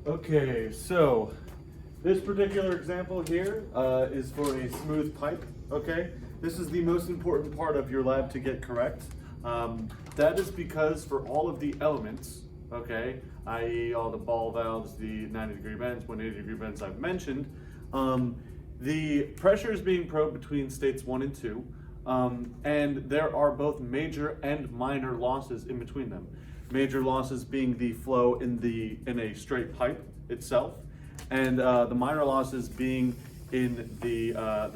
Okay, so this particular example here is for a smooth pipe, okay? This is the most important part of your lab to get correct. That is because for all of the elements, okay, i.e. all the ball valves, the 90-degree bends, 180-degree bends I've mentioned, the pressure is being probed between states 1 and 2, and there are both major and minor losses in between them. Major losses being the flow in a straight pipe itself, and the minor losses being in the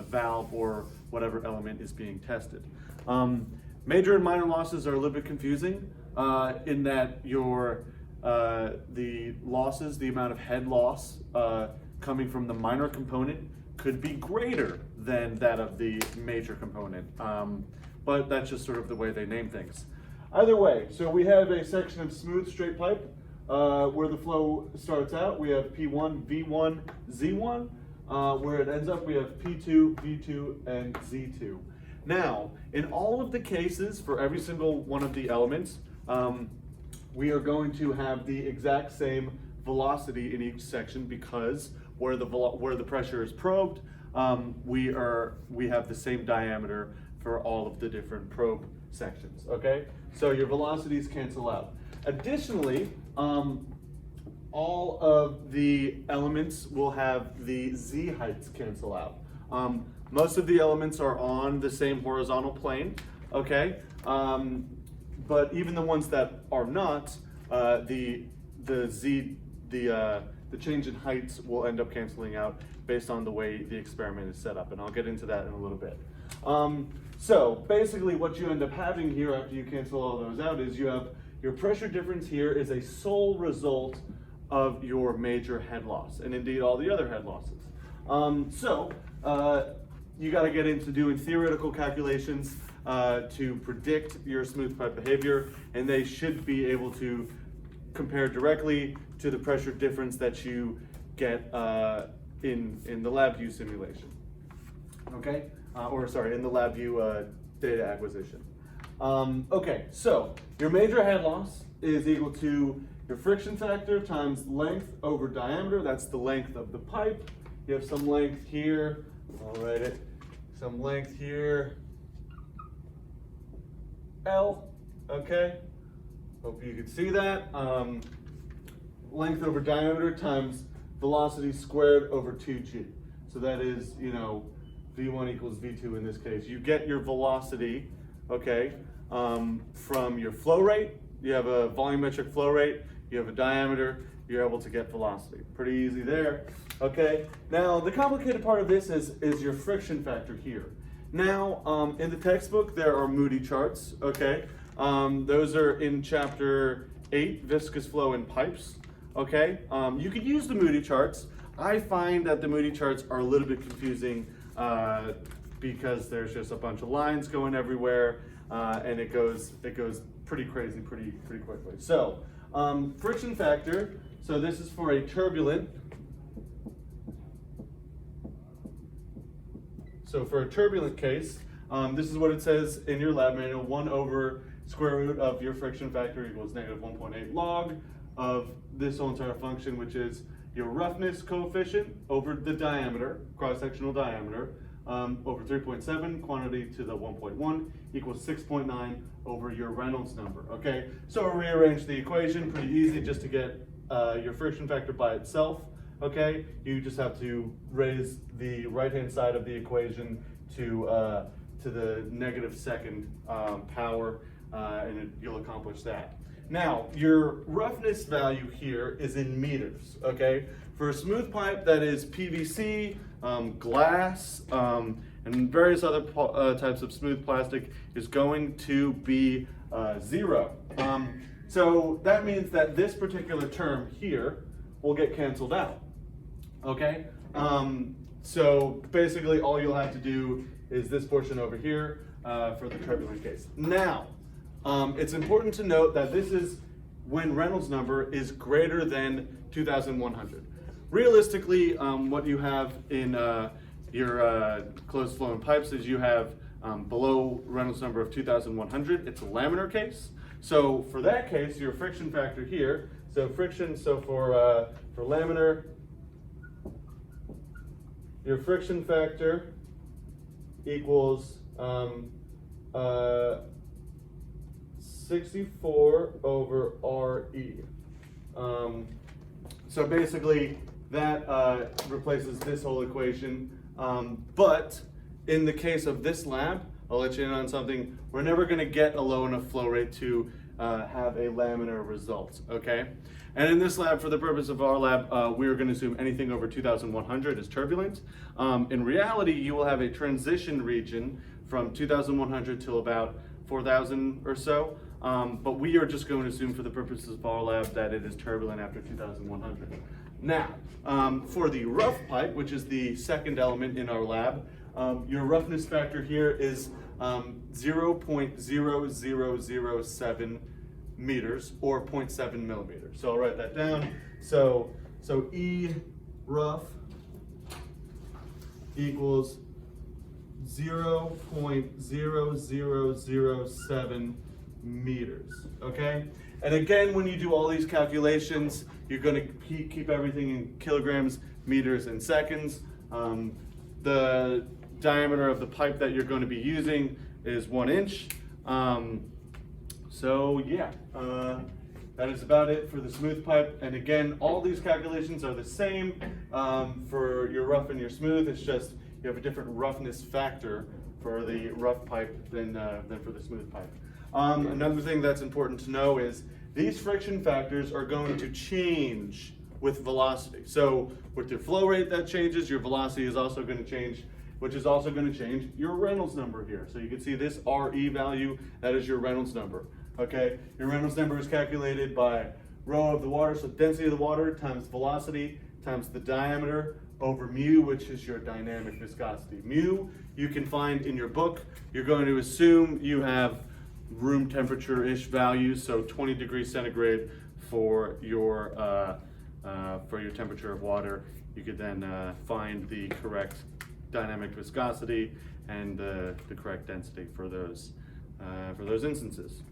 valve or whatever element is being tested. Major and minor losses are a little bit confusing in that the losses, the amount of head loss coming from the minor component could be greater than that of the major component, but that's just sort of the way they name things. Either way, so we have a section of smooth straight pipe where the flow starts out. We have P1, V1, Z1. Where it ends up, we have P2, V2, and Z2. Now, in all of the cases for every single one of the elements, we are going to have the exact same velocity in each section because where the pressure is probed, we have the same diameter for all of the different probe sections, okay? So your velocities cancel out. Additionally, all of the elements will have the z heights cancel out. Most of the elements are on the same horizontal plane, okay? But even the ones that are not, the change in heights will end up canceling out based on the way the experiment is set up, and I'll get into that in a little bit. So basically what you end up having here after you cancel all those out is you have your pressure difference here is a sole result of your major head loss, and indeed all the other head losses. You got to get into doing theoretical calculations to predict your smooth pipe behavior, and they should be able to compare directly to the pressure difference that you get in the LabVIEW simulation. Okay, in the LabVIEW data acquisition. Okay, so your major head loss is equal to your friction factor times length over diameter. That's the length of the pipe. You have some length here. I'll write it. Some length here. L. Okay. Hope you can see that. Length over diameter times velocity squared over 2g. So that is, V1 equals V2 in this case. You get your velocity, okay, from your flow rate. You have a volumetric flow rate, you have a diameter, you're able to get velocity. Pretty easy there, okay? Now, the complicated part of this is your friction factor here. Now, in the textbook, there are Moody charts, okay? Those are in chapter 8, viscous flow in pipes, okay? You could use the Moody charts. I find that the Moody charts are a little bit confusing because there's just a bunch of lines going everywhere, and it goes pretty crazy pretty quickly. So, friction factor, so this is for a turbulent. So for a turbulent case, this is what it says in your lab manual: 1 over square root of your friction factor equals negative 1.8 log of this whole entire function, which is your roughness coefficient over the diameter, cross-sectional diameter, over 3.7, quantity to the 1.1 equals 6.9 over your Reynolds number, okay? So rearrange the equation, pretty easy just to get your friction factor by itself, okay? You just have to raise the right-hand side of the equation to the negative second power, and you'll accomplish that. Now, your roughness value here is in meters, okay? For a smooth pipe that is PVC, glass, and various other types of smooth plastic is going to be 0. So that means that this particular term here will get canceled out, okay? So basically all you'll have to do is this portion over here for the turbulent case. Now, it's important to note that this is when Reynolds number is greater than 2,100. Realistically, what you have in your closed flow and pipes is you have below Reynolds number of 2,100. It's a laminar case. So for that case, your friction factor here, So friction, so for laminar, your friction factor equals 64 over RE. So basically that replaces this whole equation. But in the case of this lab, I'll let you in on something. We're never going to get a low enough flow rate to have a laminar result, okay? And in this lab, for the purpose of our lab, we're going to assume anything over 2,100 is turbulent. In reality, you will have a transition region from 2,100 till about 4,000 or so. But we are just going to assume for the purposes of our lab that it is turbulent after 2,100. Now, for the rough pipe, which is the second element in our lab, your roughness factor here is 0.0007 meters or 0.7 millimeters. So I'll write that down. So E rough equals 0.0007 meters, okay? And again, when you do all these calculations, you're going to keep everything in kilograms, meters, and seconds. The diameter of the pipe that you're going to be using is 1 inch. So yeah, that is about it for the smooth pipe. And again, all these calculations are the same for your rough and your smooth. It's just you have a different roughness factor for the rough pipe than for the smooth pipe. Another thing that's important to know is these friction factors are going to change with velocity. So with your flow rate that changes, your velocity is also going to change, which is also going to change your Reynolds number here. So you can see this RE value, that is your Reynolds number. Okay, your Reynolds number is calculated by rho of the water, so density of the water times velocity times the diameter over mu, which is your dynamic viscosity. Mu you can find in your book. You're going to assume you have room temperature-ish values, so 20 degrees centigrade for your temperature of water. You could then find the correct dynamic viscosity and the correct density for those instances.